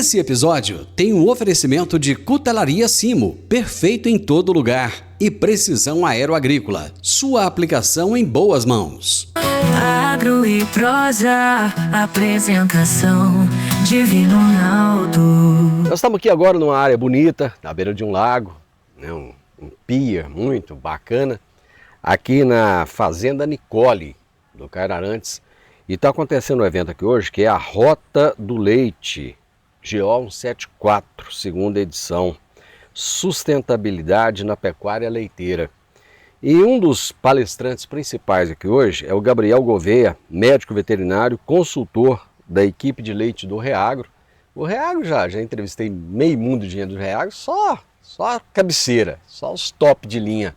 Esse episódio tem um oferecimento de Cutelaria Simo, perfeito em todo lugar, e Precisão Aeroagrícola, sua aplicação em boas mãos. Agro e Prosa, apresentação Divino Ronaldo. Nós estamos aqui agora numa área bonita, na beira de um lago, né, um pier muito bacana, aqui na Fazenda Nicole, do Cairarantes. E está acontecendo um evento aqui hoje que é a Rota do Leite, GO 174, segunda edição, Sustentabilidade na Pecuária Leiteira. E um dos palestrantes principais aqui hoje é o Gabriel Gouveia, médico veterinário, consultor da equipe de leite do Reagro. O Reagro já entrevistei meio mundo de dinheiro do Reagro, só a cabeceira, só os top de linha.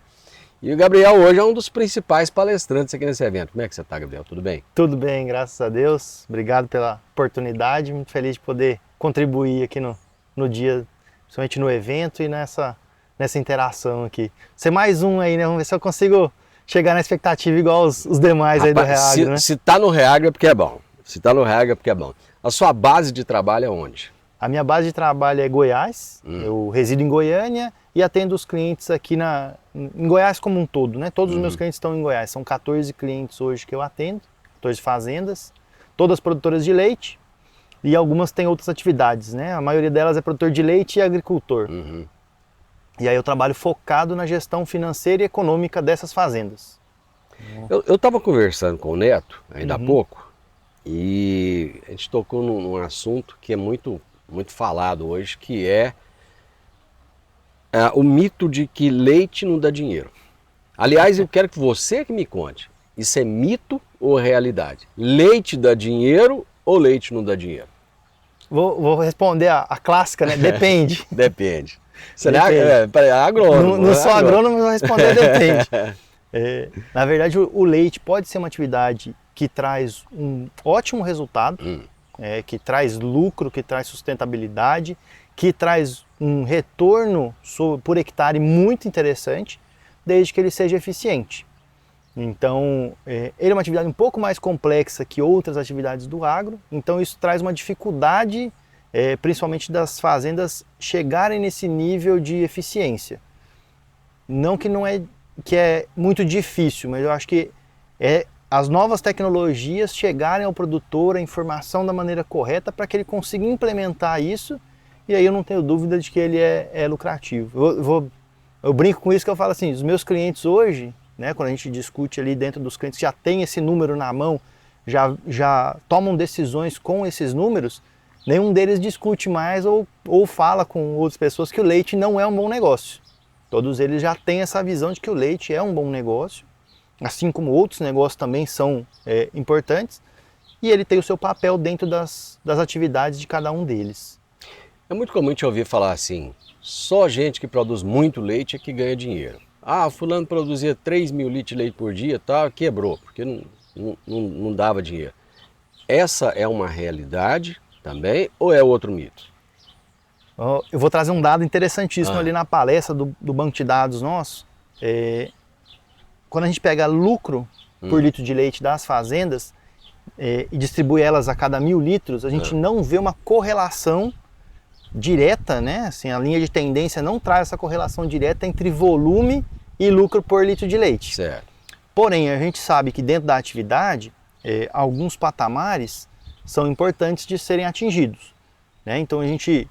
E o Gabriel hoje é um dos principais palestrantes aqui nesse evento. Como é que você está, Gabriel? Tudo bem? Tudo bem, graças a Deus. Obrigado pela oportunidade. Muito feliz de poder contribuir aqui no dia, principalmente no evento e nessa interação aqui. Ser mais um aí, né? Vamos ver se eu consigo chegar na expectativa igual os demais. Rapaz, aí do Reagro, né? Se tá no Reagro é porque é bom. Se tá no Reagro é porque é bom. A sua base de trabalho é onde? A minha base de trabalho é Goiás. Eu resido em Goiânia e atendo os clientes aqui em Goiás como um todo, né? Todos os meus clientes estão em Goiás. São 14 clientes hoje que eu atendo, 14 fazendas, todas produtoras de leite e algumas têm outras atividades, né? A maioria delas é produtor de leite e agricultor. E aí eu trabalho focado na gestão financeira e econômica dessas fazendas. Eu estava conversando com o Neto ainda há pouco e a gente tocou num assunto que é muito falado hoje, que é o mito de que leite não dá dinheiro. Aliás, eu quero que você que me conte, isso é mito ou realidade? Leite dá dinheiro ou leite não dá dinheiro? Vou responder a clássica, né? Depende. Depende. Você não é agrônomo. Não sou agrônomo, mas vou responder depende. Na verdade, o leite pode ser uma atividade que traz um ótimo resultado, que traz lucro, que traz sustentabilidade, que traz um retorno por hectare muito interessante, desde que ele seja eficiente. Então, ele é uma atividade um pouco mais complexa que outras atividades do agro, então isso traz uma dificuldade, principalmente das fazendas chegarem nesse nível de eficiência. Não que é muito difícil, mas eu acho que as novas tecnologias chegarem ao produtor a informação da maneira correta para que ele consiga implementar isso, e aí eu não tenho dúvida de que ele é lucrativo. Eu brinco com isso, que eu falo assim, os meus clientes hoje, né, quando a gente discute ali dentro dos clientes, já tem esse número na mão, já tomam decisões com esses números, nenhum deles discute mais ou fala com outras pessoas que o leite não é um bom negócio. Todos eles já têm essa visão de que o leite é um bom negócio, assim como outros negócios também são importantes, e ele tem o seu papel dentro das atividades de cada um deles. É muito comum a gente ouvir falar assim, só gente que produz muito leite é que ganha dinheiro. Ah, fulano produzia 3 mil litros de leite por dia, tá, quebrou, porque não dava dinheiro. Essa é uma realidade também ou é outro mito? Eu vou trazer um dado interessantíssimo ali na palestra do banco de dados nosso. Quando a gente pega lucro por litro de leite das fazendas e distribui elas a cada 1.000 litros, a gente não vê uma correlação direta, né? Assim, a linha de tendência não traz essa correlação direta entre volume e lucro por litro de leite. Certo. Porém, a gente sabe que dentro da atividade, alguns patamares são importantes de serem atingidos, né? Então a gente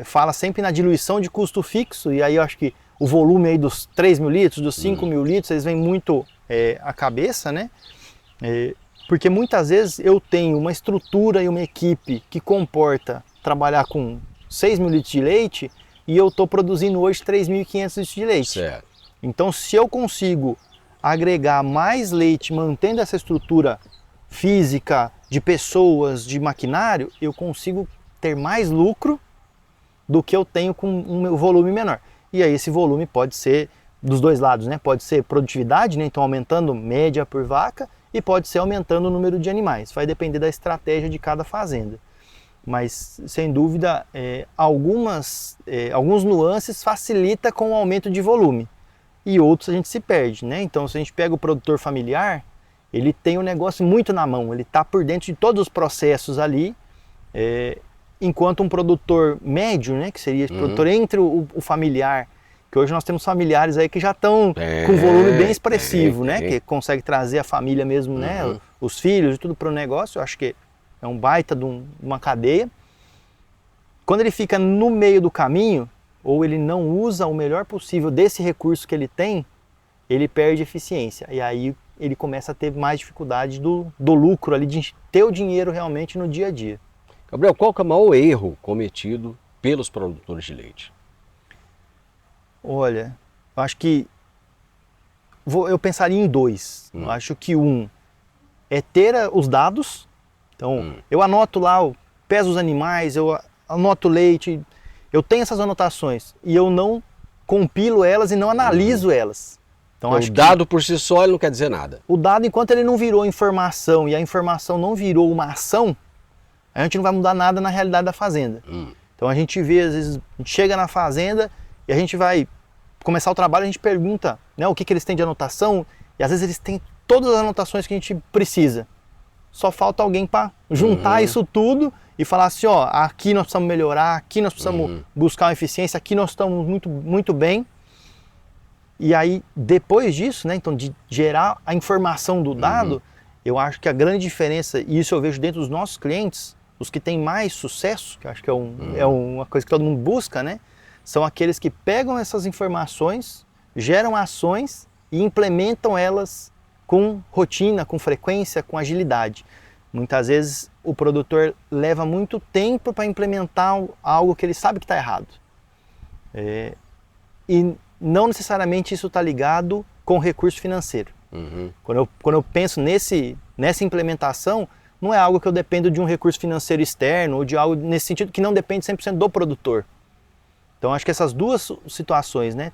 fala sempre na diluição de custo fixo, e aí eu acho que o volume aí dos 3 mil litros, dos 5 mil litros, eles vêm muito à cabeça, né? Porque muitas vezes eu tenho uma estrutura e uma equipe que comporta trabalhar com 6 mil litros de leite e eu estou produzindo hoje 3.500 litros de leite. Certo. Então, se eu consigo agregar mais leite mantendo essa estrutura física de pessoas, de maquinário, eu consigo ter mais lucro do que eu tenho com um volume menor. E aí esse volume pode ser dos dois lados, né? Pode ser produtividade, né? Então aumentando média por vaca, e pode ser aumentando o número de animais. Vai depender da estratégia de cada fazenda. Mas, sem dúvida, alguns nuances facilita com o aumento de volume. E outros a gente se perde, né? Então, se a gente pega o produtor familiar, ele tem o negócio muito na mão. Ele está por dentro de todos os processos ali. enquanto um produtor médio, né, que seria esse produtor entre o familiar, que hoje nós temos familiares aí que já estão com um volume bem expressivo, né, que consegue trazer a família mesmo, né, os filhos e tudo para o negócio. Eu acho que é um baita de uma cadeia. Quando ele fica no meio do caminho, ou ele não usa o melhor possível desse recurso que ele tem, ele perde eficiência. E aí ele começa a ter mais dificuldade do lucro ali, de ter o dinheiro realmente no dia a dia. Gabriel, qual que é o maior erro cometido pelos produtores de leite? Olha, eu acho que eu pensaria em dois. Eu acho que um é ter os dados. Então, eu anoto lá, eu peso os animais, eu anoto o leite, eu tenho essas anotações e eu não compilo elas e não analiso elas. Então, O dado por si só ele não quer dizer nada. O dado, enquanto ele não virou informação e a informação não virou uma ação, a gente não vai mudar nada na realidade da fazenda. Então a gente vê, às vezes, a gente chega na fazenda e a gente vai começar o trabalho, a gente pergunta, né, o que eles têm de anotação, e às vezes eles têm todas as anotações que a gente precisa. Só falta alguém para juntar isso tudo e falar assim, ó, aqui nós precisamos melhorar, aqui nós precisamos buscar uma eficiência, aqui nós estamos muito, muito bem. E aí, depois disso, né, então de gerar a informação do dado, eu acho que a grande diferença, e isso eu vejo dentro dos nossos clientes, os que têm mais sucesso, que eu acho que é uma coisa que todo mundo busca, né, são aqueles que pegam essas informações, geram ações e implementam elas com rotina, com frequência, com agilidade. Muitas vezes o produtor leva muito tempo para implementar algo que ele sabe que está errado. E não necessariamente isso está ligado com recurso financeiro. Quando eu penso nessa implementação, não é algo que eu dependo de um recurso financeiro externo ou de algo nesse sentido que não depende 100% do produtor. Então acho que essas duas situações, né?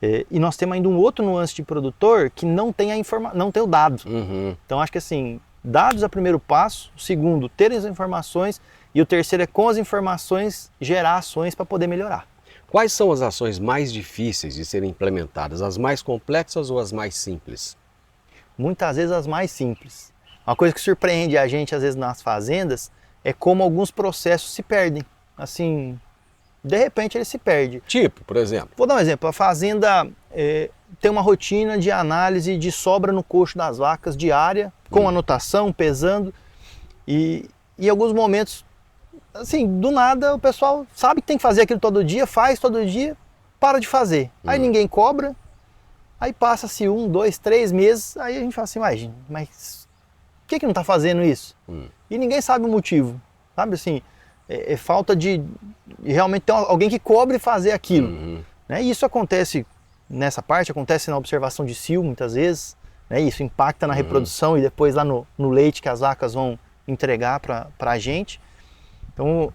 E nós temos ainda um outro nuance de produtor que não tem não tem o dado. Então acho que assim, dados é o primeiro passo, o segundo, ter as informações, e o terceiro é com as informações gerar ações para poder melhorar. Quais são as ações mais difíceis de serem implementadas, as mais complexas ou as mais simples? Muitas vezes as mais simples. Uma coisa que surpreende a gente às vezes nas fazendas é como alguns processos se perdem. Assim, de repente ele se perde. Tipo, por exemplo? Vou dar um exemplo. A fazenda tem uma rotina de análise de sobra no coxo das vacas diária, com anotação, pesando. E em alguns momentos, assim, do nada o pessoal sabe que tem que fazer aquilo todo dia, faz todo dia, para de fazer. Aí ninguém cobra, aí passa-se 1, 2, 3 meses, aí a gente fala assim, mas por que não está fazendo isso? E ninguém sabe o motivo, sabe assim, é falta de realmente ter alguém que cobre fazer aquilo. Né? E isso acontece nessa parte, acontece na observação de cio muitas vezes, né? Isso impacta na reprodução e depois lá no leite que as vacas vão entregar para a gente. Então,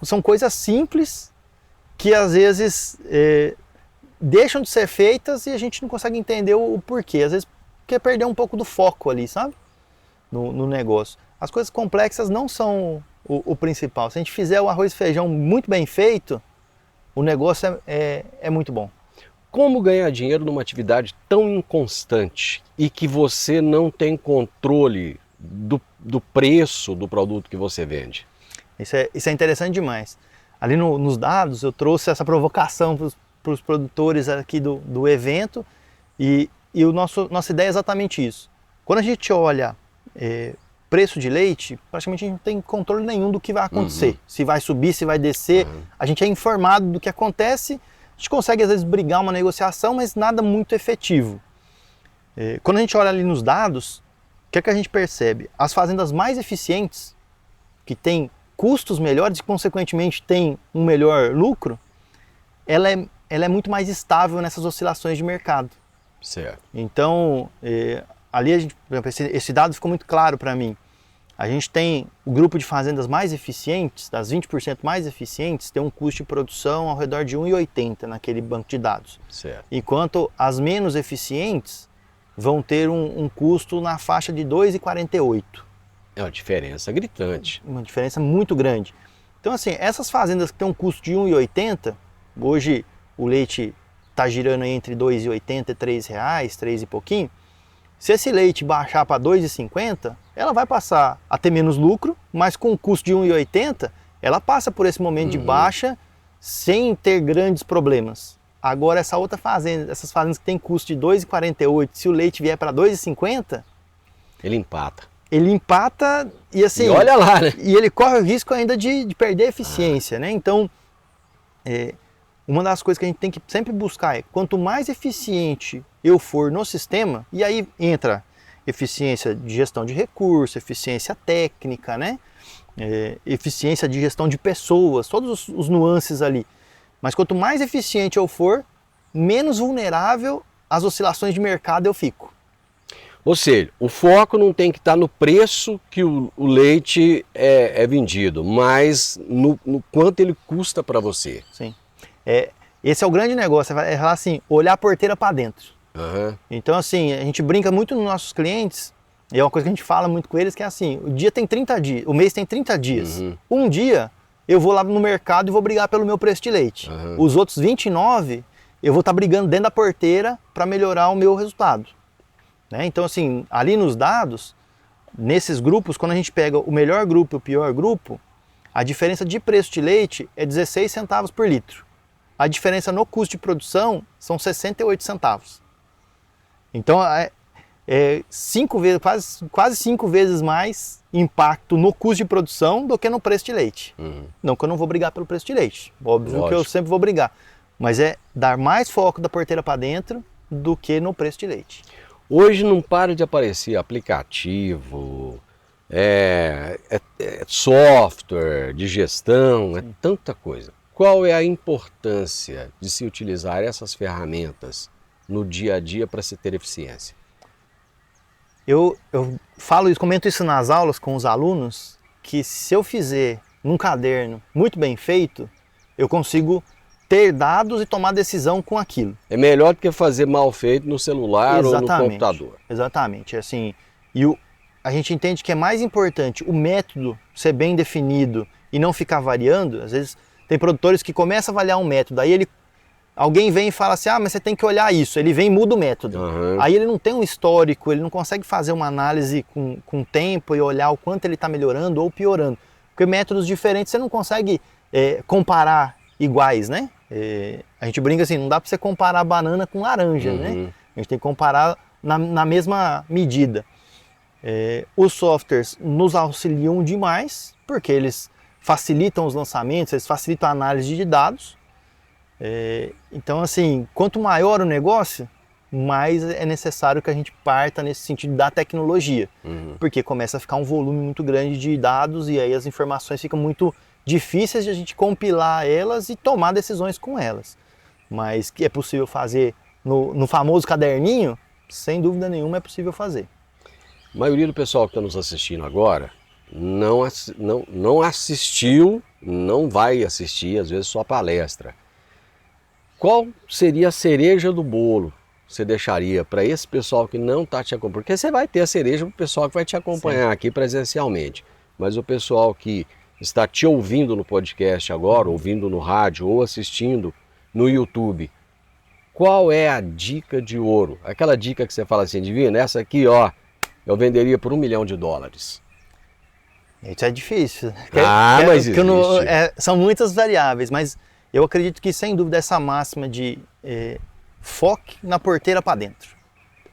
são coisas simples que às vezes deixam de ser feitas e a gente não consegue entender o porquê. Às vezes quer perder um pouco do foco ali, sabe? No negócio. As coisas complexas não são o principal. Se a gente fizer o arroz e feijão muito bem feito, o negócio é muito bom. Como ganhar dinheiro numa atividade tão inconstante e que você não tem controle do preço do produto que você vende? Isso é interessante demais. Ali nos dados eu trouxe essa provocação para os produtores aqui do evento e nossa ideia é exatamente isso. Quando a gente olha preço de leite, praticamente a gente não tem controle nenhum do que vai acontecer. Se vai subir, se vai descer, a gente é informado do que acontece, a gente consegue às vezes brigar uma negociação, mas nada muito efetivo. Quando a gente olha ali nos dados, o que a gente percebe? As fazendas mais eficientes, que têm custos melhores e consequentemente têm um melhor lucro, ela é muito mais estável nessas oscilações de mercado. Certo. Então, ali esse dado ficou muito claro para mim. A gente tem o grupo de fazendas mais eficientes, das 20% mais eficientes, tem um custo de produção ao redor de 1,80 naquele banco de dados. Certo. Enquanto as menos eficientes vão ter um custo na faixa de 2,48. É uma diferença gritante. Uma diferença muito grande. Então assim, essas fazendas que têm um custo de 1,80, hoje o leite está girando aí entre 2,80 e R$3, 3 e pouquinho. Se esse leite baixar para 2,50, ela vai passar a ter menos lucro, mas com um custo de 1,80, ela passa por esse momento de baixa sem ter grandes problemas. Agora essa outra fazenda, essas fazendas que tem custo de 2,48, se o leite vier para 2,50, ele empata. Ele empata e assim... E olha lá, né? E ele corre o risco ainda de perder eficiência, né? Então, uma das coisas que a gente tem que sempre buscar é, quanto mais eficiente eu for no sistema, e aí entra eficiência de gestão de recursos, eficiência técnica, né? Eficiência de gestão de pessoas, todos os nuances ali. Mas quanto mais eficiente eu for, menos vulnerável às oscilações de mercado eu fico. Ou seja, o foco não tem que estar no preço que o leite é vendido, mas no quanto ele custa para você. Sim. Esse é o grande negócio, é falar assim, olhar a porteira para dentro. Uhum. Então assim, a gente brinca muito nos nossos clientes, e é uma coisa que a gente fala muito com eles, que é assim, o dia tem 30 dias, o mês tem 30 dias. Um dia eu vou lá no mercado e vou brigar pelo meu preço de leite. Os outros 29 eu vou estar brigando dentro da porteira para melhorar o meu resultado. Né? Então assim, ali nos dados, nesses grupos, quando a gente pega o melhor grupo e o pior grupo, a diferença de preço de leite é 16 centavos por litro. A diferença no custo de produção são 68 centavos. Então cinco vezes, quase 5 vezes mais impacto no custo de produção do que no preço de leite. Não que eu não vou brigar pelo preço de leite, óbvio. Lógico que eu sempre vou brigar, mas é dar mais foco da porteira para dentro do que no preço de leite. Hoje não para de aparecer aplicativo, software de gestão, é tanta coisa. Qual é a importância de se utilizar essas ferramentas no dia a dia para se ter eficiência? Eu falo isso, comento isso nas aulas com os alunos, que se eu fizer num caderno muito bem feito, eu consigo ter dados e tomar decisão com aquilo. É melhor do que fazer mal feito no celular ou no computador. Exatamente. Assim, a gente entende que é mais importante o método ser bem definido e não ficar variando. Às vezes tem produtores que começam a avaliar um método, aí alguém vem e fala assim, mas você tem que olhar isso. Ele vem e muda o método. Aí ele não tem um histórico, ele não consegue fazer uma análise com tempo e olhar o quanto ele está melhorando ou piorando. Porque métodos diferentes você não consegue comparar iguais, né? A gente brinca assim, não dá para você comparar banana com laranja, né? A gente tem que comparar na mesma medida. Os softwares nos auxiliam demais, porque eles facilitam os lançamentos, eles facilitam a análise de dados. Então, assim, quanto maior o negócio, mais é necessário que a gente parta nesse sentido da tecnologia, porque começa a ficar um volume muito grande de dados e aí as informações ficam muito difíceis de a gente compilar elas e tomar decisões com elas. Mas que é possível fazer no famoso caderninho, sem dúvida nenhuma é possível fazer. A maioria do pessoal que está nos assistindo agora não assistiu, não vai assistir, às vezes só a palestra. Qual seria a cereja do bolo que você deixaria para esse pessoal que não está te acompanhando? Porque você vai ter a cereja para o pessoal que vai te acompanhar aqui presencialmente, mas o pessoal que está te ouvindo no podcast agora, ouvindo no rádio ou assistindo no YouTube, qual é a dica de ouro? Aquela dica que você fala assim, Divino, essa aqui, ó, eu venderia por $1 milhão. Isso é difícil. Mas existe. São muitas variáveis, mas eu acredito que sem dúvida essa máxima de foque na porteira para dentro.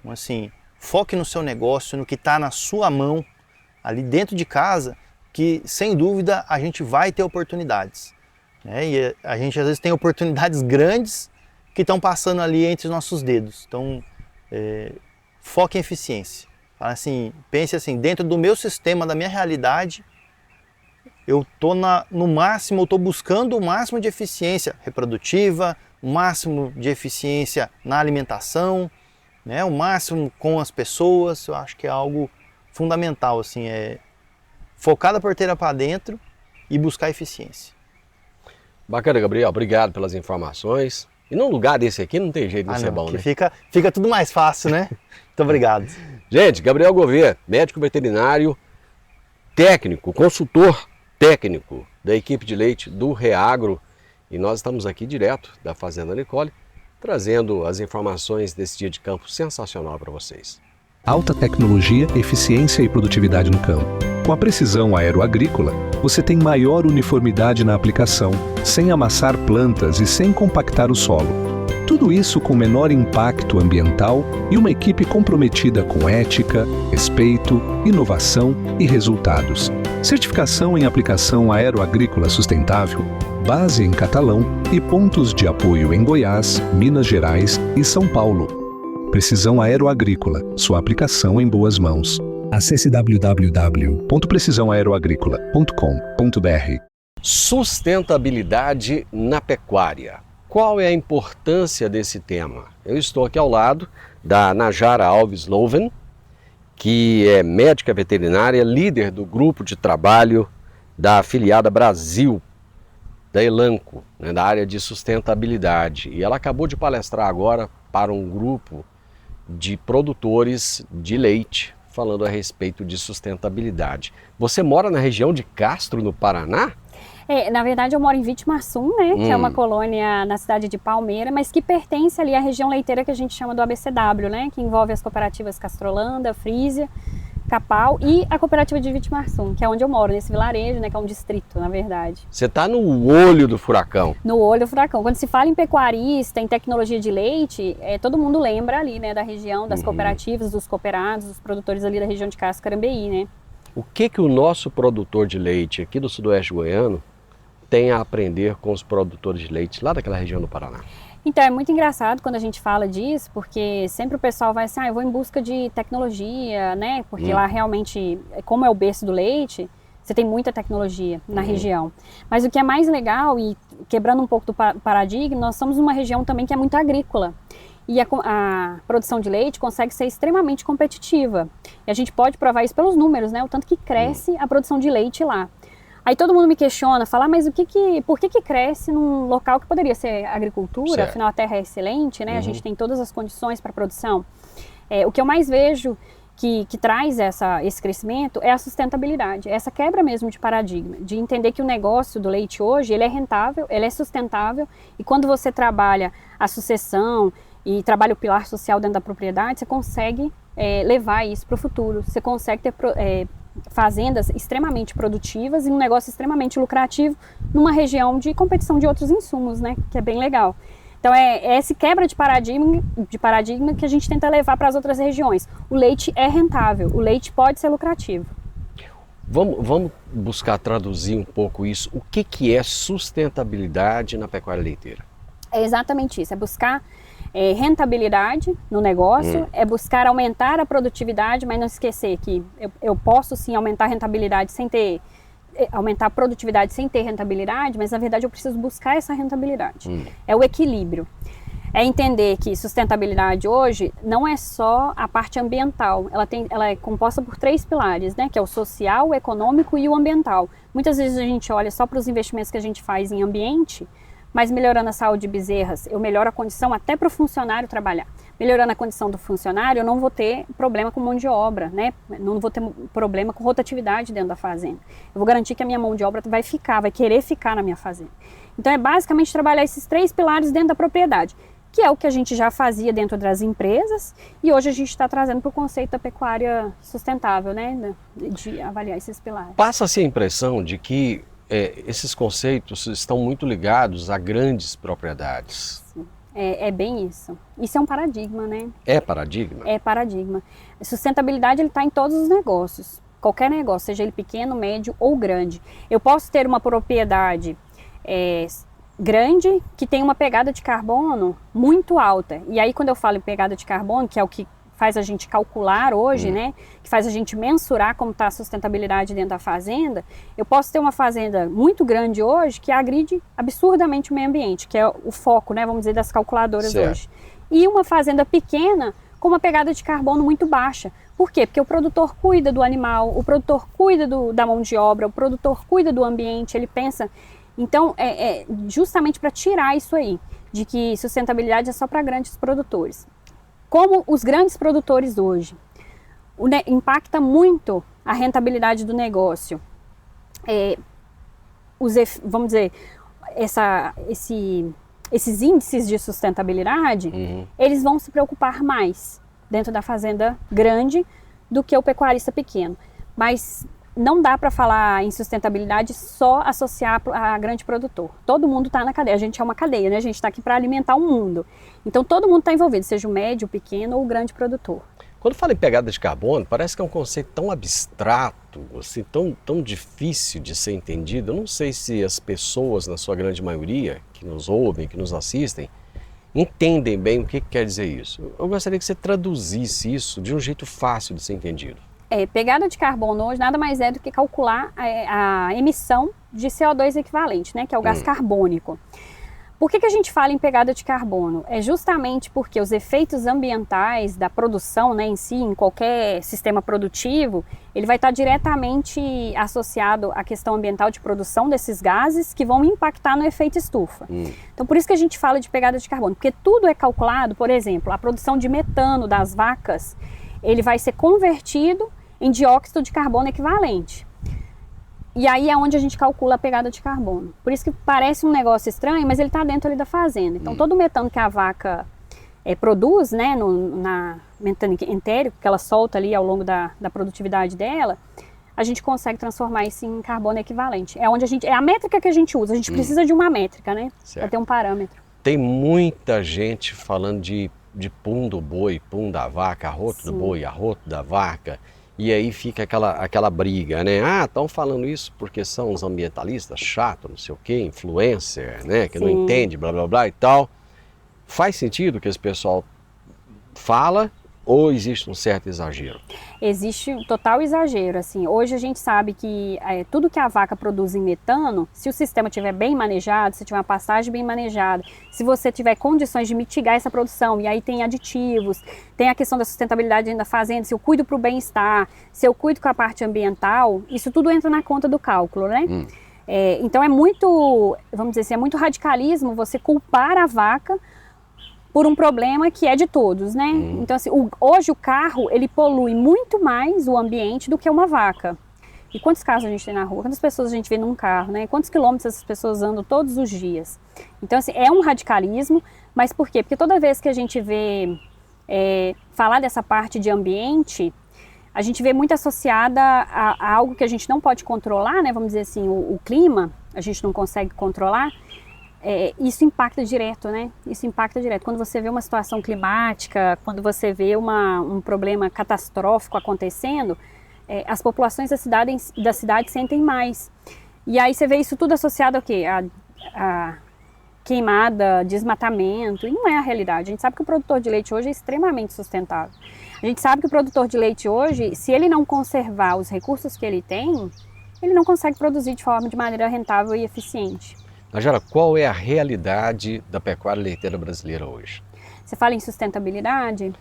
Então, assim, foque no seu negócio, no que está na sua mão, ali dentro de casa, que sem dúvida a gente vai ter oportunidades. Né? E a gente às vezes tem oportunidades grandes que estão passando ali entre os nossos dedos. Então, foque em eficiência. Assim, pense assim, dentro do meu sistema, da minha realidade, eu estou no máximo, eu estou buscando o máximo de eficiência reprodutiva, o máximo de eficiência na alimentação, né? O máximo com as pessoas. Eu acho que é algo fundamental, assim, focar da porteira para dentro e buscar eficiência. Bacana, Gabriel, obrigado pelas informações. E num lugar desse aqui não tem jeito de ser bom, né? Fica tudo mais fácil, né? Muito obrigado. Gente, Gabriel Gouveia, médico veterinário, técnico, consultor técnico da equipe de leite do Reagro. E nós estamos aqui direto da Fazenda Nicole, trazendo as informações desse dia de campo sensacional para vocês. Alta tecnologia, eficiência e produtividade no campo. Com a precisão aeroagrícola, você tem maior uniformidade na aplicação, sem amassar plantas e sem compactar o solo. Tudo isso com menor impacto ambiental e uma equipe comprometida com ética, respeito, inovação e resultados. Certificação em aplicação aeroagrícola sustentável, base em Catalão e pontos de apoio em Goiás, Minas Gerais e São Paulo. Precisão Aeroagrícola, sua aplicação em boas mãos. Acesse www.precisãoaeroagrícola.com.br. Sustentabilidade na pecuária. Qual é a importância desse tema? Eu estou aqui ao lado da Najara Alves Louven, que é médica veterinária, líder do grupo de trabalho da afiliada Brasil, da Elanco, da área de sustentabilidade. E ela acabou de palestrar agora para um grupo de produtores de leite, falando a respeito de sustentabilidade. Você mora na região de Castro, no Paraná? Na verdade eu moro em Vitimarsum, né, que é uma colônia na cidade de Palmeira, mas que pertence ali à região leiteira que a gente chama do ABCW, né, que envolve as cooperativas Castrolanda, Frisia, Capal e a cooperativa de Vitimarsum, que é onde eu moro, nesse vilarejo, né, que é um distrito, na verdade. Você está no olho do furacão. No olho do furacão. Quando se fala em pecuarista, em tecnologia de leite, todo mundo lembra ali, né, da região, das cooperativas, dos cooperados, dos produtores ali da região de Castro Carambeí, né. O que o nosso produtor de leite aqui do sudoeste goiano tem a aprender com os produtores de leite lá daquela região do Paraná? Então, é muito engraçado quando a gente fala disso, porque sempre o pessoal vai assim, eu vou em busca de tecnologia, né? Porque lá realmente, como é o berço do leite, você tem muita tecnologia na região. Mas o que é mais legal, e quebrando um pouco do paradigma, nós somos uma região também que é muito agrícola. E a produção de leite consegue ser extremamente competitiva. E a gente pode provar isso pelos números, né? O tanto que cresce a produção de leite lá. Aí todo mundo me questiona, fala, mas por que cresce num local que poderia ser agricultura? Certo. Afinal a terra é excelente, né? A gente tem todas as condições para produção. O que eu mais vejo que traz esse crescimento é a sustentabilidade, essa quebra mesmo de paradigma, de entender que o negócio do leite hoje, ele é rentável, ele é sustentável, e quando você trabalha a sucessão e trabalha o pilar social dentro da propriedade, você consegue levar isso para o futuro, você consegue ter fazendas extremamente produtivas e um negócio extremamente lucrativo numa região de competição de outros insumos, né, que é bem legal. Então é esse quebra de paradigma que a gente tenta levar para as outras regiões. O leite é rentável, o leite pode ser lucrativo. Vamos buscar traduzir um pouco isso. O que é sustentabilidade na pecuária leiteira? É exatamente isso, é buscar rentabilidade no negócio, é buscar aumentar a produtividade, mas não esquecer que eu posso sim aumentar a rentabilidade aumentar a produtividade sem ter rentabilidade, mas na verdade eu preciso buscar essa rentabilidade. É o equilíbrio. É entender que sustentabilidade hoje não é só a parte ambiental, ela é composta por 3 pilares, né, que é o social, o econômico e o ambiental. Muitas vezes a gente olha só para os investimentos que a gente faz em ambiente, mas melhorando a saúde de bezerras, eu melhoro a condição até para o funcionário trabalhar. Melhorando a condição do funcionário, eu não vou ter problema com mão de obra, né? Não vou ter problema com rotatividade dentro da fazenda. Eu vou garantir que a minha mão de obra vai querer ficar na minha fazenda. Então é basicamente trabalhar esses 3 pilares dentro da propriedade, que é o que a gente já fazia dentro das empresas e hoje a gente está trazendo para o conceito da pecuária sustentável, né? De avaliar esses pilares. Passa-se a impressão de que esses conceitos estão muito ligados a grandes propriedades. Sim. É bem isso. Isso é um paradigma, né? É paradigma? É paradigma. A sustentabilidade está em todos os negócios. Qualquer negócio, seja ele pequeno, médio ou grande. Eu posso ter uma propriedade grande que tem uma pegada de carbono muito alta. E aí quando eu falo em pegada de carbono, que é o que faz a gente calcular hoje, né, que faz a gente mensurar como está a sustentabilidade dentro da fazenda, eu posso ter uma fazenda muito grande hoje que agride absurdamente o meio ambiente, que é o foco, né, vamos dizer, das calculadoras hoje. E uma fazenda pequena com uma pegada de carbono muito baixa. Por quê? Porque o produtor cuida do animal, o produtor cuida da mão de obra, o produtor cuida do ambiente, ele pensa... Então, justamente para tirar isso aí, de que sustentabilidade é só para grandes produtores. Como os grandes produtores hoje, impacta muito a rentabilidade do negócio. Vamos dizer, esses índices de sustentabilidade, eles vão se preocupar mais. dentro da fazenda grande do que o pecuarista pequeno. Mas não dá para falar em sustentabilidade só associar a grande produtor. Todo mundo está na cadeia, a gente é uma cadeia, né? A gente está aqui para alimentar o mundo. Então todo mundo está envolvido, seja o médio, o pequeno ou o grande produtor. Quando fala em pegada de carbono, parece que é um conceito tão abstrato, assim, tão difícil de ser entendido. Eu não sei se as pessoas, na sua grande maioria, que nos ouvem, que nos assistem, entendem bem o que quer dizer isso. Eu gostaria que você traduzisse isso de um jeito fácil de ser entendido. Pegada de carbono hoje nada mais é do que calcular a emissão de CO2 equivalente, né, que é o gás carbônico. Por que a gente fala em pegada de carbono? É justamente porque os efeitos ambientais da produção, né, em si, em qualquer sistema produtivo, ele vai estar diretamente associado à questão ambiental de produção desses gases que vão impactar no efeito estufa. Então por isso que a gente fala de pegada de carbono, porque tudo é calculado, por exemplo, a produção de metano das vacas, ele vai ser convertido em dióxido de carbono equivalente. E aí é onde a gente calcula a pegada de carbono. Por isso que parece um negócio estranho, mas ele está dentro ali da fazenda. Então todo o metano que a vaca produz, né, na metano entérico, que ela solta ali ao longo da produtividade dela, a gente consegue transformar isso em carbono equivalente. É onde é a métrica que a gente usa. A gente precisa de uma métrica, né, para ter um parâmetro. Tem muita gente falando de pum do boi, pum da vaca, arroto do boi, arroto da vaca. E aí fica aquela briga, né? Ah, estão falando isso porque são os ambientalistas chato, não sei o quê, influencer, né? Que não entende, blá, blá, blá e tal. Faz sentido que esse pessoal fala ou existe um certo exagero? Existe um total exagero, assim. Hoje a gente sabe que tudo que a vaca produz em metano, se o sistema estiver bem manejado, se tiver uma pastagem bem manejada, se você tiver condições de mitigar essa produção, e aí tem aditivos, tem a questão da sustentabilidade da fazenda, se eu cuido para o bem-estar, se eu cuido com a parte ambiental, isso tudo entra na conta do cálculo, né? Então é muito, vamos dizer assim, é muito radicalismo você culpar a vaca por um problema que é de todos, né? Então, assim, hoje o carro, ele polui muito mais o ambiente do que uma vaca. E quantos carros a gente tem na rua? Quantas pessoas a gente vê num carro, né? Quantos quilômetros essas pessoas andam todos os dias? Então, assim, é um radicalismo, mas por quê? Porque toda vez que a gente vê falar dessa parte de ambiente, a gente vê muito associada a algo que a gente não pode controlar, né? Vamos dizer assim, o clima, a gente não consegue controlar. Isso impacta direto, né? Isso impacta direto. Quando você vê uma situação climática, quando você vê um problema catastrófico acontecendo, as populações da cidade sentem mais. E aí você vê isso tudo associado ao quê? A queimada, desmatamento, e não é a realidade. A gente sabe que o produtor de leite hoje é extremamente sustentável. A gente sabe que o produtor de leite hoje, se ele não conservar os recursos que ele tem, ele não consegue produzir de maneira rentável e eficiente. Najara, qual é a realidade da pecuária leiteira brasileira hoje? Você fala em sustentabilidade?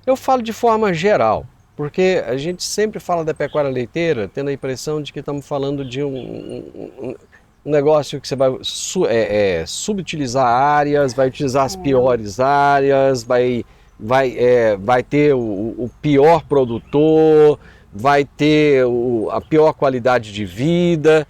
Eu falo de forma geral, porque a gente sempre fala da pecuária leiteira tendo a impressão de que estamos falando de um negócio que você vai subutilizar áreas, vai utilizar as piores áreas, vai ter o pior produtor, vai ter a pior qualidade de vida.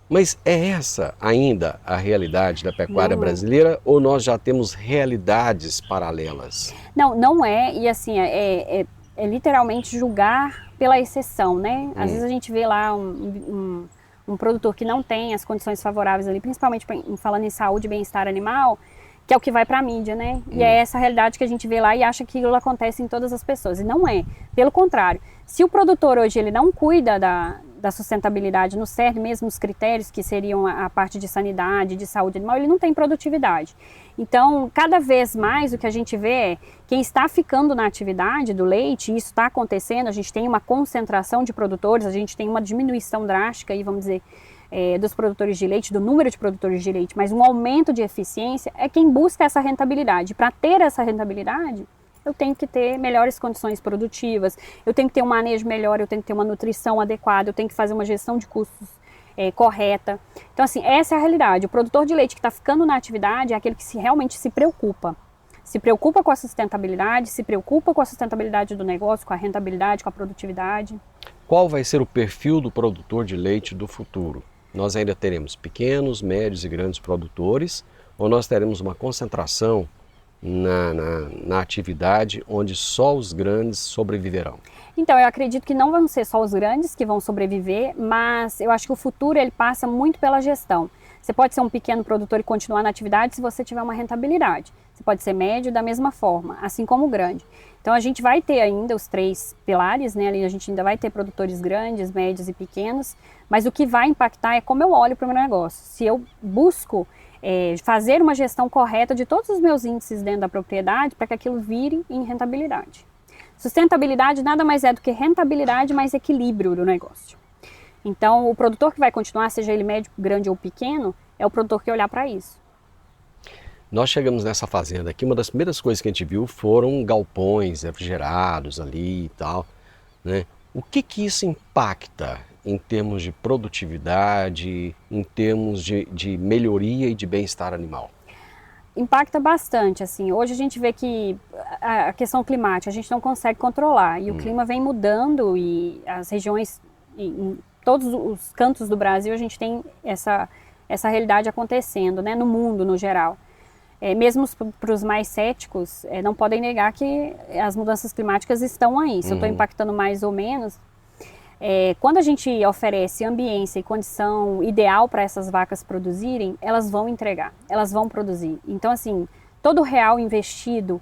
Mas é essa ainda a realidade da pecuária brasileira ou nós já temos realidades paralelas? Não é, e assim, é literalmente julgar pela exceção, né? Às vezes a gente vê lá um produtor que não tem as condições favoráveis ali, principalmente falando em saúde e bem-estar animal, que é o que vai para a mídia, né? E é essa realidade que a gente vê lá e acha que aquilo acontece em todas as pessoas, e não é. Pelo contrário, se o produtor hoje ele não cuida da sustentabilidade, não serve mesmo os critérios que seriam a parte de sanidade, de saúde animal, ele não tem produtividade. Então, cada vez mais o que a gente vê é quem está ficando na atividade do leite, e isso está acontecendo, a gente tem uma concentração de produtores, a gente tem uma diminuição drástica, aí, vamos dizer, dos produtores de leite, do número de produtores de leite, mas um aumento de eficiência é quem busca essa rentabilidade. Para ter essa rentabilidade, eu tenho que ter melhores condições produtivas, eu tenho que ter um manejo melhor, eu tenho que ter uma nutrição adequada, eu tenho que fazer uma gestão de custos correta. Então, assim, essa é a realidade. O produtor de leite que está ficando na atividade é aquele que realmente se preocupa. Se preocupa com a sustentabilidade, se preocupa com a sustentabilidade do negócio, com a rentabilidade, com a produtividade. Qual vai ser o perfil do produtor de leite do futuro? Nós ainda teremos pequenos, médios e grandes produtores, ou nós teremos uma concentração na atividade onde só os grandes sobreviverão? Então, eu acredito que não vão ser só os grandes que vão sobreviver, mas eu acho que o futuro ele passa muito pela gestão. Você pode ser um pequeno produtor e continuar na atividade se você tiver uma rentabilidade. Você pode ser médio da mesma forma, assim como o grande. Então a gente vai ter ainda os 3 pilares, né? Ali a gente ainda vai ter produtores grandes, médios e pequenos, mas o que vai impactar é como eu olho para o meu negócio. Se eu busco fazer uma gestão correta de todos os meus índices dentro da propriedade para que aquilo vire em rentabilidade. Sustentabilidade nada mais é do que rentabilidade mais equilíbrio do negócio. Então o produtor que vai continuar, seja ele médio, grande ou pequeno, é o produtor que olhar para isso. Nós chegamos nessa fazenda aqui, uma das primeiras coisas que a gente viu foram galpões refrigerados ali e tal, né? O que isso impacta em termos de produtividade, em termos de melhoria e de bem-estar animal? Impacta bastante, assim. Hoje a gente vê que a questão climática a gente não consegue controlar e o clima vem mudando e as regiões, em todos os cantos do Brasil a gente tem essa realidade acontecendo, né? No mundo no geral. Mesmo para os mais céticos, não podem negar que as mudanças climáticas estão aí. Se eu estou impactando mais ou menos, quando a gente oferece ambiência e condição ideal para essas vacas produzirem, elas vão entregar, elas vão produzir. Então, assim, todo real investido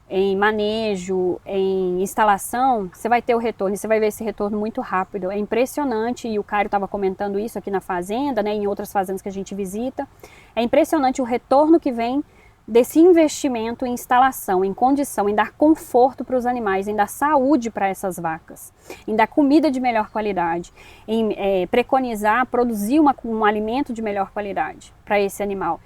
em manejo, em instalação, você vai ter o retorno, e você vai ver esse retorno muito rápido. É impressionante, e o Caio estava comentando isso aqui na fazenda, né, em outras fazendas que a gente visita. É impressionante o retorno que vem desse investimento em instalação, em condição, em dar conforto para os animais, em dar saúde para essas vacas, em dar comida de melhor qualidade, em preconizar, produzir um alimento de melhor qualidade para esse animal.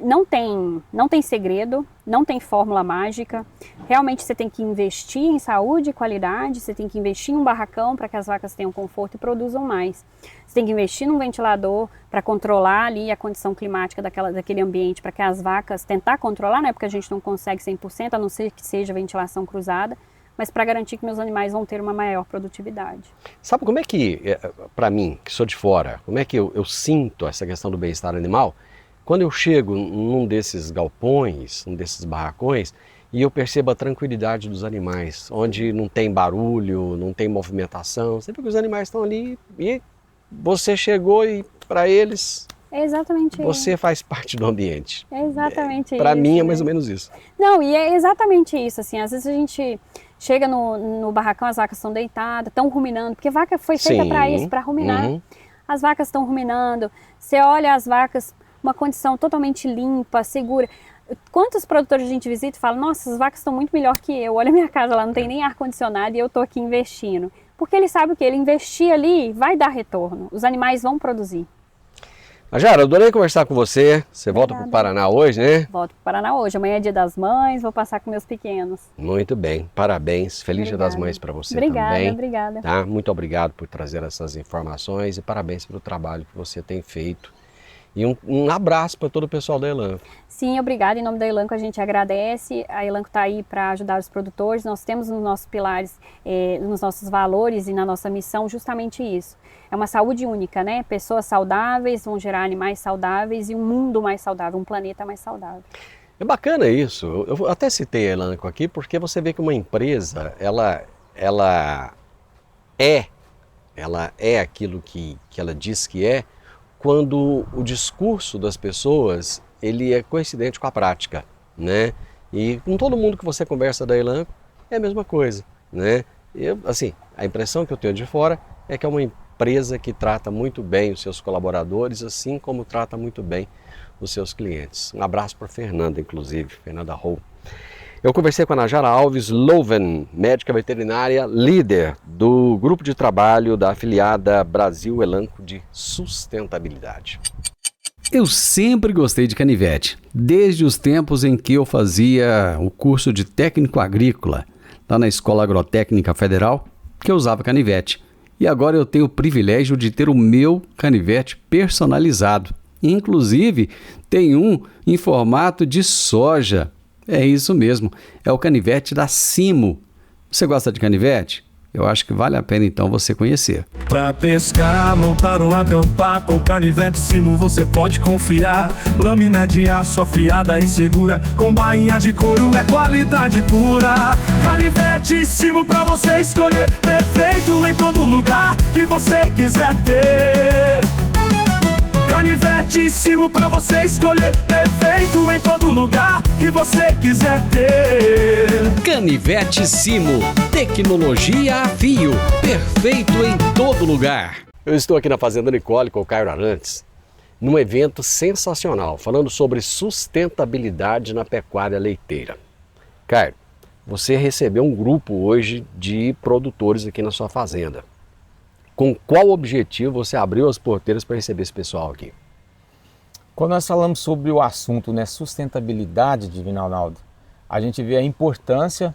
Não tem segredo, não tem fórmula mágica. Realmente você tem que investir em saúde e qualidade, você tem que investir em um barracão para que as vacas tenham conforto e produzam mais. Você tem que investir num ventilador para controlar ali a condição climática daquele ambiente, para que as vacas, tentar controlar, né, porque a gente não consegue 100%, a não ser que seja ventilação cruzada, mas para garantir que meus animais vão ter uma maior produtividade. Sabe como é que, para mim, que sou de fora, como é que eu sinto essa questão do bem-estar animal? Quando eu chego num desses galpões, num desses barracões, e eu percebo a tranquilidade dos animais, onde não tem barulho, não tem movimentação, sempre que os animais estão ali e você chegou e para eles... É exatamente você faz parte do ambiente. É exatamente isso. Para mim é mais ou menos isso. Não, e é exatamente isso, assim, às vezes a gente chega no barracão, as vacas estão deitadas, estão ruminando, porque vaca foi feita para isso, para ruminar. As vacas estão ruminando, você olha as vacas, uma condição totalmente limpa, segura. Quantos produtores a gente visita e fala, nossa, as vacas estão muito melhor que eu, olha a minha casa lá, não tem nem ar-condicionado e eu estou aqui investindo. Porque ele sabe que ele investir ali vai dar retorno, os animais vão produzir. Najara, eu adorei conversar com você. Você volta para o Paraná hoje, né? Volto para o Paraná hoje. Amanhã é Dia das Mães, vou passar com meus pequenos. Muito bem, parabéns. Feliz Dia das Mães para você também. Obrigada. Tá? Muito obrigado por trazer essas informações e parabéns pelo trabalho que você tem feito. E um abraço para todo o pessoal da Elanco. Sim, obrigada. Em nome da Elanco a gente agradece. A Elanco está aí para ajudar os produtores. Nós temos nos nossos pilares, nos nossos valores e na nossa missão justamente isso. É uma saúde única, né? Pessoas saudáveis vão gerar animais saudáveis e um mundo mais saudável, um planeta mais saudável. É bacana isso. Eu até citei a Elanco aqui porque você vê que uma empresa, ela é aquilo que ela diz que é, quando o discurso das pessoas ele é coincidente com a prática, né? E com todo mundo que você conversa da Elanco é a mesma coisa, né? Assim, a impressão que eu tenho de fora é que é uma empresa que trata muito bem os seus colaboradores, assim como trata muito bem os seus clientes. Um abraço para Fernanda, inclusive, Fernanda Rou. Eu conversei com a Najara Alves Louven, médica veterinária, líder do grupo de trabalho da afiliada Brasil Elanco de Sustentabilidade. Eu sempre gostei de canivete, desde os tempos em que eu fazia o curso de técnico agrícola, lá na Escola Agrotécnica Federal, que eu usava canivete. E agora eu tenho o privilégio de ter o meu canivete personalizado. Inclusive, tem um em formato de soja. É isso mesmo, é o canivete da Simo. Você gosta de canivete? Eu acho que vale a pena então você conhecer. Pra pescar, montar ou acampar, com canivete Simo você pode confiar. Lâmina de aço afiada e segura, com bainha de couro é qualidade pura. Canivete Simo pra você escolher, perfeito em todo lugar que você quiser ter. Canivete Simo pra você escolher, perfeito em todo lugar que você quiser ter. Canivete Simo, tecnologia a fio, perfeito em todo lugar. Eu estou aqui na Fazenda Nicole com o Caio Arantes, num evento sensacional, falando sobre sustentabilidade na pecuária leiteira. Caio, você recebeu um grupo hoje de produtores aqui na sua fazenda. Com qual objetivo você abriu as porteiras para receber esse pessoal aqui? Quando nós falamos sobre o assunto, né, sustentabilidade, Divino Arnaldo, a gente vê a importância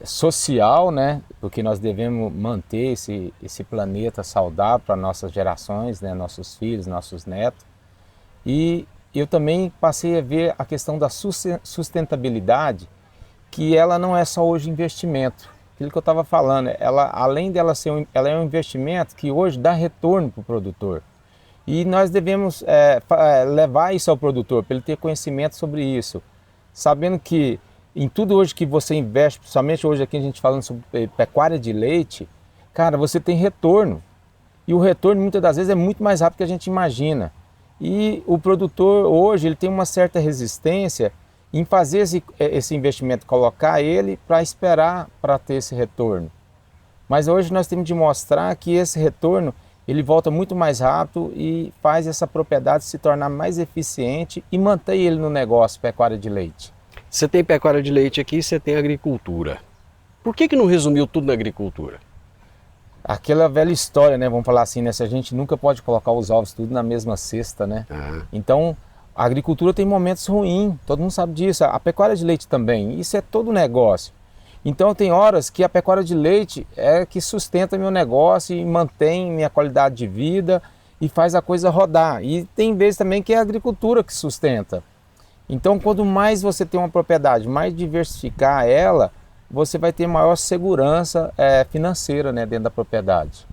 social, né, porque nós devemos manter esse planeta saudável para nossas gerações, né, nossos filhos, nossos netos. E eu também passei a ver a questão da sustentabilidade, que ela não é só hoje investimento. Aquilo que eu estava falando, ela, além dela ser ela é um investimento que hoje dá retorno para o produtor. E nós devemos levar isso ao produtor, para ele ter conhecimento sobre isso. Sabendo que em tudo hoje que você investe, principalmente hoje aqui a gente falando sobre pecuária de leite, cara, você tem retorno. E o retorno muitas das vezes é muito mais rápido que a gente imagina. E o produtor hoje ele tem uma certa resistência em fazer esse investimento, colocar ele para esperar para ter esse retorno. Mas hoje nós temos de mostrar que esse retorno ele volta muito mais rápido e faz essa propriedade se tornar mais eficiente e manter ele no negócio pecuária de leite. Você tem pecuária de leite aqui e você tem agricultura. Por que não resumiu tudo na agricultura? Aquela velha história, né? Vamos falar assim, né? Se a gente nunca pode colocar os ovos tudo na mesma cesta, né? Então, a agricultura tem momentos ruins, todo mundo sabe disso. A pecuária de leite também, isso é todo negócio. Então tem horas que a pecuária de leite é que sustenta meu negócio e mantém minha qualidade de vida e faz a coisa rodar. E tem vezes também que é a agricultura que sustenta. Então quanto mais você tem uma propriedade, mais diversificar ela, você vai ter maior segurança financeira, né, dentro da propriedade.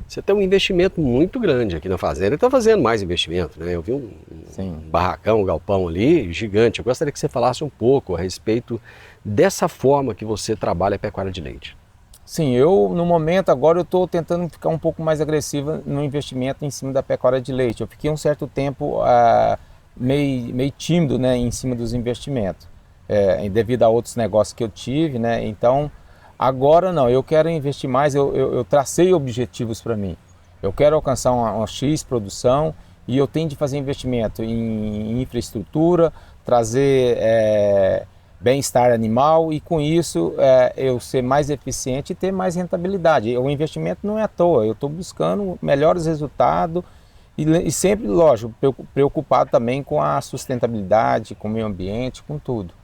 Você tem um investimento muito grande aqui na fazenda e está fazendo mais investimento, né? Eu vi um barracão, um galpão ali, gigante. Eu gostaria que você falasse um pouco a respeito dessa forma que você trabalha a pecuária de leite. Sim, eu no momento agora eu estou tentando ficar um pouco mais agressiva no investimento em cima da pecuária de leite. Eu fiquei um certo tempo meio tímido, né, em cima dos investimentos, devido a outros negócios que eu tive, né? Então agora não, eu quero investir mais, eu tracei objetivos para mim. Eu quero alcançar uma X produção e eu tenho de fazer investimento em infraestrutura, trazer bem-estar animal e com isso eu ser mais eficiente e ter mais rentabilidade. O investimento não é à toa, eu estou buscando melhores resultados e sempre, lógico, preocupado também com a sustentabilidade, com o meio ambiente, com tudo.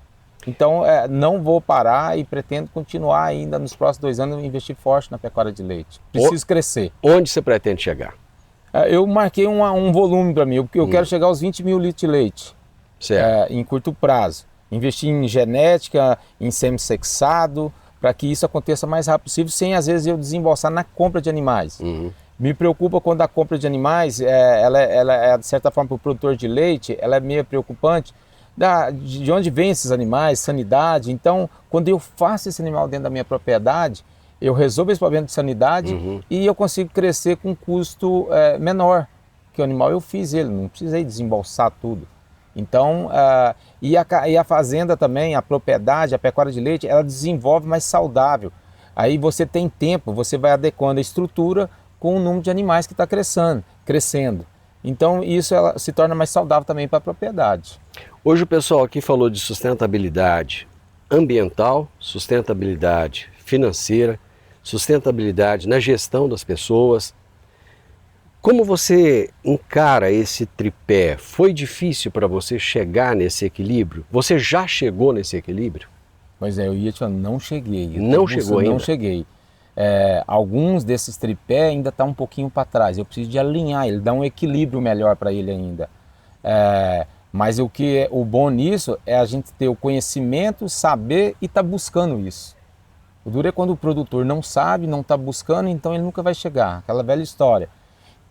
Então, não vou parar e pretendo continuar ainda nos próximos 2 anos investir forte na pecuária de leite. Preciso crescer. Onde você pretende chegar? Eu marquei um volume para mim, porque eu quero chegar aos 20 mil litros de leite em curto prazo. Investir em genética, em semi-sexado, para que isso aconteça o mais rápido possível, sem às vezes eu desembolsar na compra de animais. Me preocupa quando a compra de animais, ela é de certa forma para o produtor de leite, ela é meio preocupante, de onde vêm esses animais, sanidade. Então, quando eu faço esse animal dentro da minha propriedade, eu resolvo esse problema de sanidade e eu consigo crescer com um custo menor, que o animal eu fiz ele, não precisei desembolsar tudo. Então, e a fazenda também, a propriedade, a pecuária de leite, ela desenvolve mais saudável. Aí você tem tempo, você vai adequando a estrutura com o número de animais que está crescendo. Então isso ela se torna mais saudável também para a propriedade. Hoje o pessoal aqui falou de sustentabilidade ambiental, sustentabilidade financeira, sustentabilidade na gestão das pessoas. Como você encara esse tripé? Foi difícil para você chegar nesse equilíbrio? Você já chegou nesse equilíbrio? Pois é, eu ia te falar, não cheguei. Não chegou ainda? Não cheguei. Alguns desses tripé ainda está um pouquinho para trás. Eu preciso de alinhar ele, dar um equilíbrio melhor para ele ainda. Mas o bom nisso é a gente ter o conhecimento, saber e estar buscando isso. O duro é quando o produtor não sabe, não está buscando, então ele nunca vai chegar. Aquela velha história.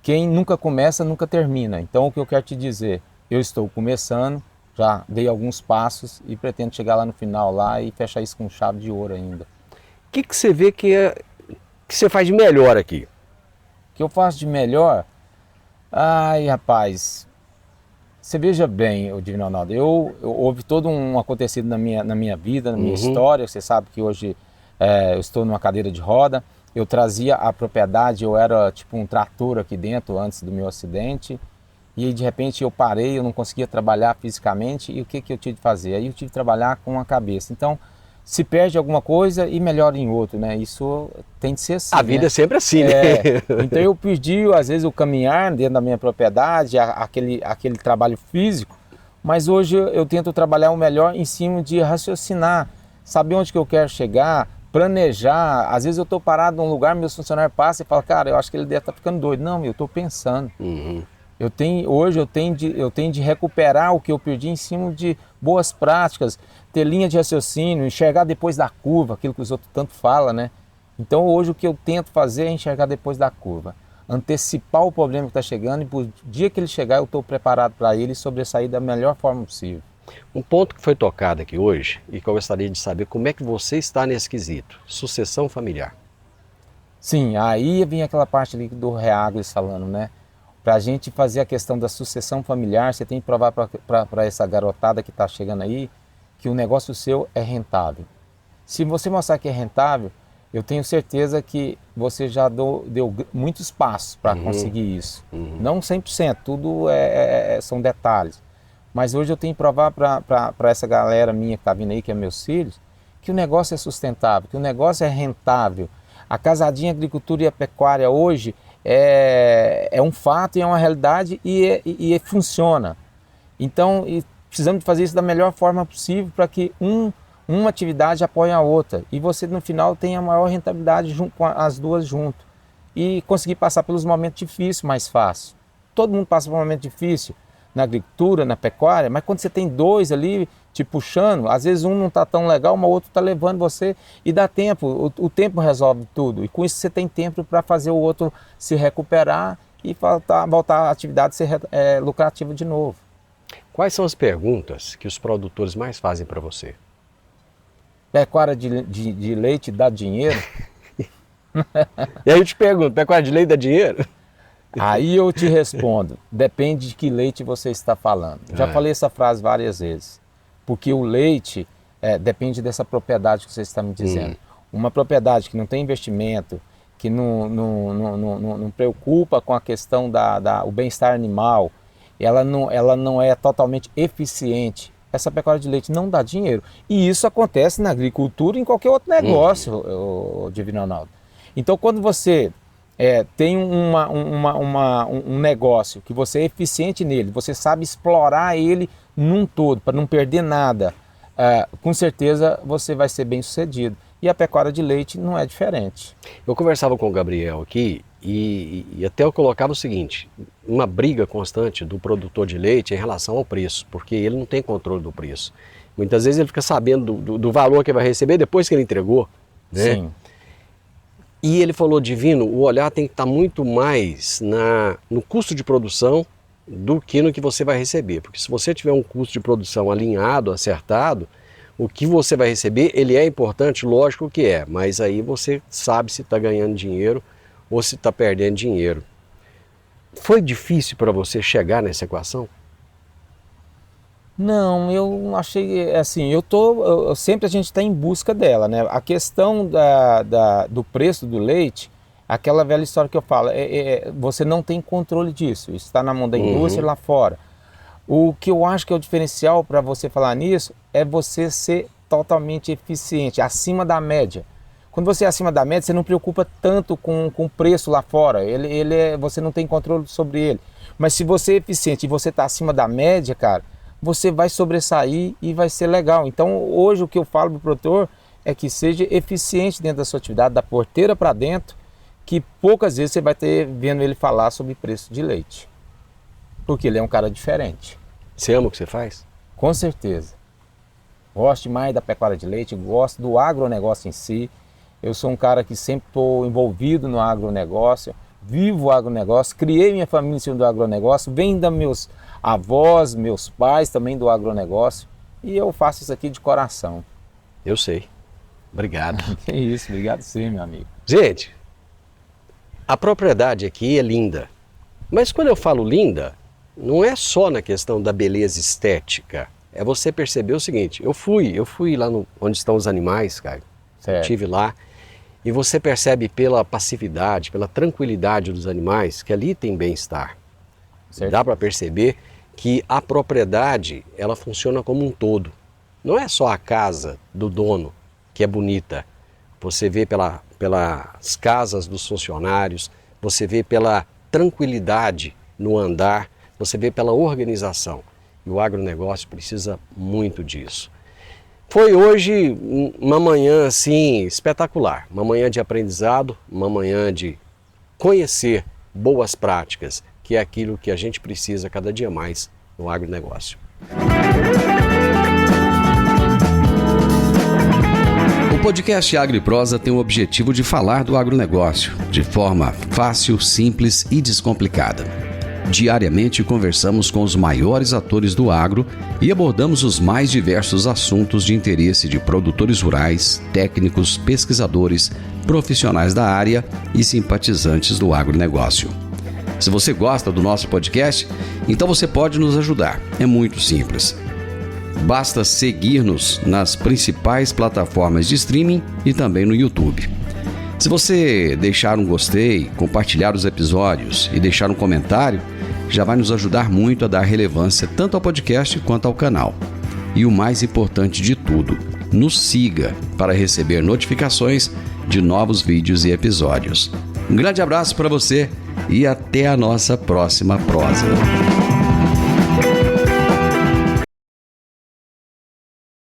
Quem nunca começa, nunca termina. Então o que eu quero te dizer, eu estou começando, já dei alguns passos e pretendo chegar lá no final lá e fechar isso com chave de ouro ainda. O que você vê que você faz de melhor aqui? O que eu faço de melhor? Ai, rapaz, você veja bem, Divino Ronaldo, houve todo um acontecido na minha vida, na minha história. Você sabe que hoje eu estou numa cadeira de roda. Eu trazia a propriedade, eu era tipo um trator aqui dentro antes do meu acidente. E de repente eu parei, eu não conseguia trabalhar fisicamente. E o que eu tive de fazer? Aí eu tive de trabalhar com a cabeça. Então, se perde alguma coisa e melhora em outro, né? Isso tem de ser assim. A vida é sempre assim, né? Então eu perdi, às vezes, o caminhar dentro da minha propriedade, aquele trabalho físico, mas hoje eu tento trabalhar o melhor em cima de raciocinar, saber onde que eu quero chegar, planejar. Às vezes eu estou parado num lugar, meus funcionários passam e falam, cara, eu acho que ele deve estar ficando doido. Não, eu estou pensando. Hoje eu tenho de recuperar o que eu perdi em cima de boas práticas, ter linha de raciocínio, enxergar depois da curva, aquilo que os outros tanto falam, né? Então hoje o que eu tento fazer é enxergar depois da curva, antecipar o problema que está chegando e pro dia que ele chegar eu estou preparado para ele e sobressair da melhor forma possível. Um ponto que foi tocado aqui hoje e que eu gostaria de saber como é que você está nesse quesito, sucessão familiar. Sim, aí vem aquela parte ali do Reagro falando, né? Para a gente fazer a questão da sucessão familiar, você tem que provar para essa garotada que está chegando aí que o negócio seu é rentável. Se você mostrar que é rentável, eu tenho certeza que você já deu muitos passos para conseguir isso. Não 100%, tudo são detalhes. Mas hoje eu tenho que provar para essa galera minha que está vindo aí, que é meus filhos, que o negócio é sustentável, que o negócio é rentável. A Casadinha Agricultura e a Pecuária hoje é um fato e é uma realidade e funciona. Então, precisamos de fazer isso da melhor forma possível para que uma atividade apoie a outra e você no final tenha a maior rentabilidade com as duas junto e conseguir passar pelos momentos difíceis mais fácil. Todo mundo passa por um momento difícil na agricultura, na pecuária, mas quando você tem dois ali te puxando, às vezes um não está tão legal, mas o outro está levando você e dá tempo, o tempo resolve tudo. E com isso você tem tempo para fazer o outro se recuperar e voltar à atividade ser lucrativa de novo. Quais são as perguntas que os produtores mais fazem para você? Pecuária de leite dá dinheiro? E aí eu te pergunto, pecuária de leite dá dinheiro? Aí eu te respondo, depende de que leite você está falando. Já falei essa frase várias vezes. Porque o leite depende dessa propriedade que você está me dizendo. Uma propriedade que não tem investimento, que não preocupa com a questão do bem-estar animal, ela não é totalmente eficiente. Essa pecuária de leite não dá dinheiro. E isso acontece na agricultura e em qualquer outro negócio, Divino Ronaldo. Então, quando você tem um negócio que você é eficiente nele, você sabe explorar ele num todo, para não perder nada, com certeza você vai ser bem sucedido. E a pecuária de leite não é diferente. Eu conversava com o Gabriel aqui e até eu colocava o seguinte, uma briga constante do produtor de leite em relação ao preço, porque ele não tem controle do preço. Muitas vezes ele fica sabendo do valor que vai receber depois que ele entregou, né? Sim. E ele falou, Divino, o olhar tem que estar muito mais no custo de produção do que no que você vai receber. Porque se você tiver um custo de produção alinhado, acertado, o que você vai receber, ele é importante, lógico que é, mas aí você sabe se está ganhando dinheiro ou se está perdendo dinheiro. Foi difícil para você chegar nessa equação? Não, eu achei assim, sempre a gente está em busca dela, né? A questão do preço do leite, aquela velha história que eu falo, você não tem controle disso, isso está na mão da indústria lá fora. O que eu acho que é o diferencial para você falar nisso é você ser totalmente eficiente, acima da média. Quando você é acima da média, você não preocupa tanto com o preço lá fora, você não tem controle sobre ele. Mas se você é eficiente e você está acima da média, cara, você vai sobressair e vai ser legal. Então hoje o que eu falo para o produtor é que seja eficiente dentro da sua atividade, da porteira para dentro, que poucas vezes você vai ter vendo ele falar sobre preço de leite. Porque ele é um cara diferente. Você ama o que você faz? Com certeza. Gosto demais da pecuária de leite, gosto do agronegócio em si. Eu sou um cara que sempre estou envolvido no agronegócio, vivo o agronegócio, criei minha família em cima do agronegócio, venho da meus avós, meus pais também do agronegócio, e eu faço isso aqui de coração. Eu sei. Obrigado. Que isso, obrigado sim, meu amigo. Gente, a propriedade aqui é linda. Mas quando eu falo linda, não é só na questão da beleza estética. É você perceber o seguinte, eu fui lá onde estão os animais, cara. Certo. Estive lá. E você percebe pela passividade, pela tranquilidade dos animais, que ali tem bem-estar. Dá para perceber que a propriedade, ela funciona como um todo. Não é só a casa do dono que é bonita. Você vê pelas casas dos funcionários, você vê pela tranquilidade no andar, você vê pela organização. E o agronegócio precisa muito disso. Foi hoje uma manhã assim espetacular, uma manhã de aprendizado, uma manhã de conhecer boas práticas, que é aquilo que a gente precisa cada dia mais no agronegócio. O podcast Agro e Prosa tem o objetivo de falar do agronegócio de forma fácil, simples e descomplicada. Diariamente conversamos com os maiores atores do agro e abordamos os mais diversos assuntos de interesse de produtores rurais, técnicos, pesquisadores, profissionais da área e simpatizantes do agronegócio. Se você gosta do nosso podcast, então você pode nos ajudar. É muito simples. Basta seguir-nos nas principais plataformas de streaming e também no YouTube. Se você deixar um gostei, compartilhar os episódios e deixar um comentário, já vai nos ajudar muito a dar relevância tanto ao podcast quanto ao canal. E o mais importante de tudo, nos siga para receber notificações de novos vídeos e episódios. Um grande abraço para você e até a nossa próxima prosa.